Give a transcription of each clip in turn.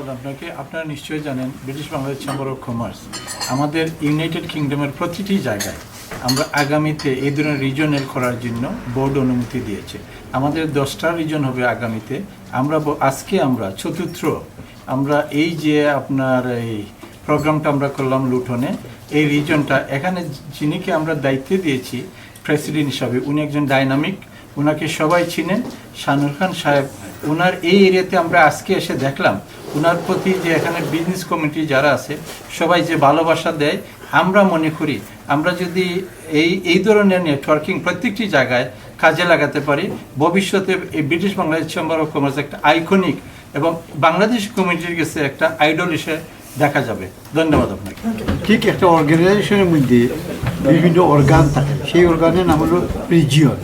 ধন্যবাদ আপনাকে। আপনারা নিশ্চয়ই জানেন British Bangladesh chamber of commerce আমাদের ইউনাইটেড কিংডমের প্রতিটি জায়গায় আমরা আগামীতে এই ধরনের রিজনাল করার জন্য বোর্ড অনুমতি দিয়েছে। আমাদের 10টা রিজন হবে আগামীতে। আজকে আমরা চতুর্থ আমরা এই যে আপনার এই প্রোগ্রামটা আমরা করলাম লুঠনে, এই রিজনটা এখানে যিনিকে আমরা দায়িত্ব দিয়েছি প্রেসিডেন্ট হিসাবে, উনি একজন ডাইনামিক, ওনাকে সবাই চিনেন, শানুর খান সাহেব। ওনার এই এরিয়াতে আমরা আজকে এসে দেখলাম ওনার প্রতি যে এখানে বিজনেস কমিটি যারা আছে সবাই যে ভালোবাসা দেয়। আমরা মনে করি আমরা যদি এই ধরনের নেটওয়ার্কিং প্রত্যেকটি জায়গায় কাজে লাগাতে পারি, ভবিষ্যতে এই British Bangladesh chamber of commerce একটা আইকনিক এবং বাংলাদেশ কমিটির কাছে একটা আইডল হিসেবে দেখা যাবে। ধন্যবাদ আপনাকে। ঠিক একটা অর্গানাইজেশনের মধ্যে বিভিন্ন অর্গান থাকে, সেই অর্গানের নাম হলো রিজিয়ন।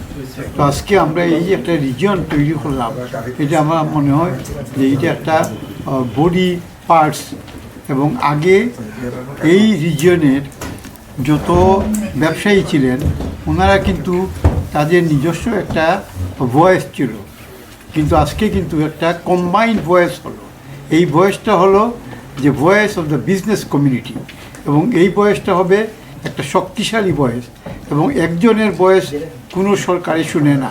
তো আজকে আমরা এই যে একটা রিজিয়ন তৈরি করলাম, এটা আমার মনে হয় যে এটা একটা বডি পার্টস। এবং আগে এই রিজিয়নের যত ব্যবসায়ী ছিলেন ওনারা কিন্তু তাদের নিজস্ব একটা ভয়েস ছিল, কিন্তু আজকে কিন্তু একটা কম্বাইন্ড ভয়েস হলো। এই ভয়েসটা হলো যে voice of the business community, এবং এই ভয়েসটা হবে একটা শক্তিশালী ভয়েস, এবং একজনের ভয়েস কোনো সরকারি শুনে না।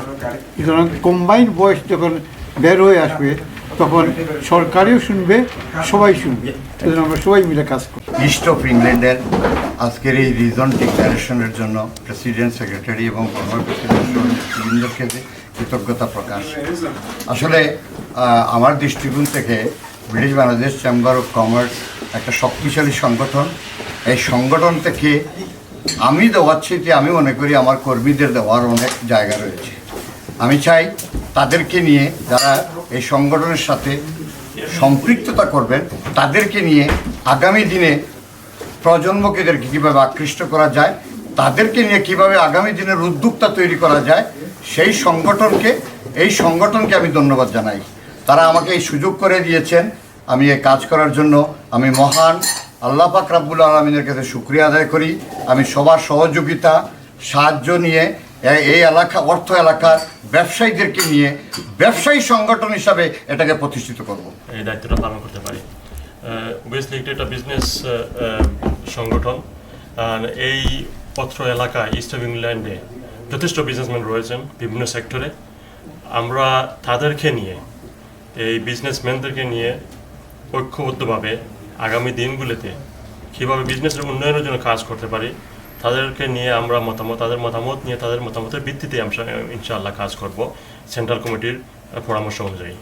সুতরাং কম্বাইন্ড ভয়েস যখন বের হয়ে আসবে তখন সরকারিও শুনবে, সবাই শুনবে। সুতরাং আমরা সবাই মিলে কাজ করি। ইস্ট অফ ইংল্যান্ডের আজকের এই রিজন ডিক্লারেশনের জন্য প্রেসিডেন্ট, সেক্রেটারি এবং ফর্মার প্রেসিডেন্টের কৃতজ্ঞতা প্রকাশ। আসলে আমার দৃষ্টিকোণ থেকে British Bangladesh chamber of commerce একটা শক্তিশালী সংগঠন। এই সংগঠন থেকে আমি দেওয়ার চেয়ে আমি মনে করি আমার কর্মীদের দেওয়ার অনেক জায়গা রয়েছে। আমি চাই তাদেরকে নিয়ে, যারা এই সংগঠনের সাথে সম্পৃক্ততা করবেন, তাদেরকে নিয়ে আগামী দিনে প্রজন্মকে কীভাবে আকৃষ্ট করা যায়, তাদেরকে নিয়ে কিভাবে আগামী দিনের উদ্যোক্তা তৈরি করা যায়, এই সংগঠনকে আমি ধন্যবাদ জানাই। তারা আমাকে এই সুযোগ করে দিয়েছেন। আমি এই কাজ করার জন্য আমি মহান আল্লাহ পাক রাব্বুল আলামিনের কাছে শুকরিয়া আদায় করি। আমি সবার সহযোগিতা সাহায্য নিয়ে এই অর্থ এলাকার ব্যবসায়ীদেরকে নিয়ে ব্যবসায়ী সংগঠন হিসাবে এটাকে প্রতিষ্ঠিত করব, এই দায়িত্বটা পালন করতে পারি। অবভিয়াসলি এটা বিজনেস সংগঠন। এই অত্র এলাকা ইস্ট অফ ইংল্যান্ডে যথেষ্ট বিজনেসম্যান রয়েছেন বিভিন্ন সেক্টরে। আমরা তাদেরকে নিয়ে, এই বিজনেসম্যানদেরকে নিয়ে ঐক্যবদ্ধভাবে আগামী দিনগুলোতে কীভাবে বিজনেসের উন্নয়নের জন্য কাজ করতে পারি, তাদেরকে নিয়ে আমরা তাদের মতামত নিয়ে, তাদের মতামতের ভিত্তিতে আমরা ইনশাআল্লাহ কাজ করব সেন্ট্রাল কমিটির পরামর্শ অনুযায়ী।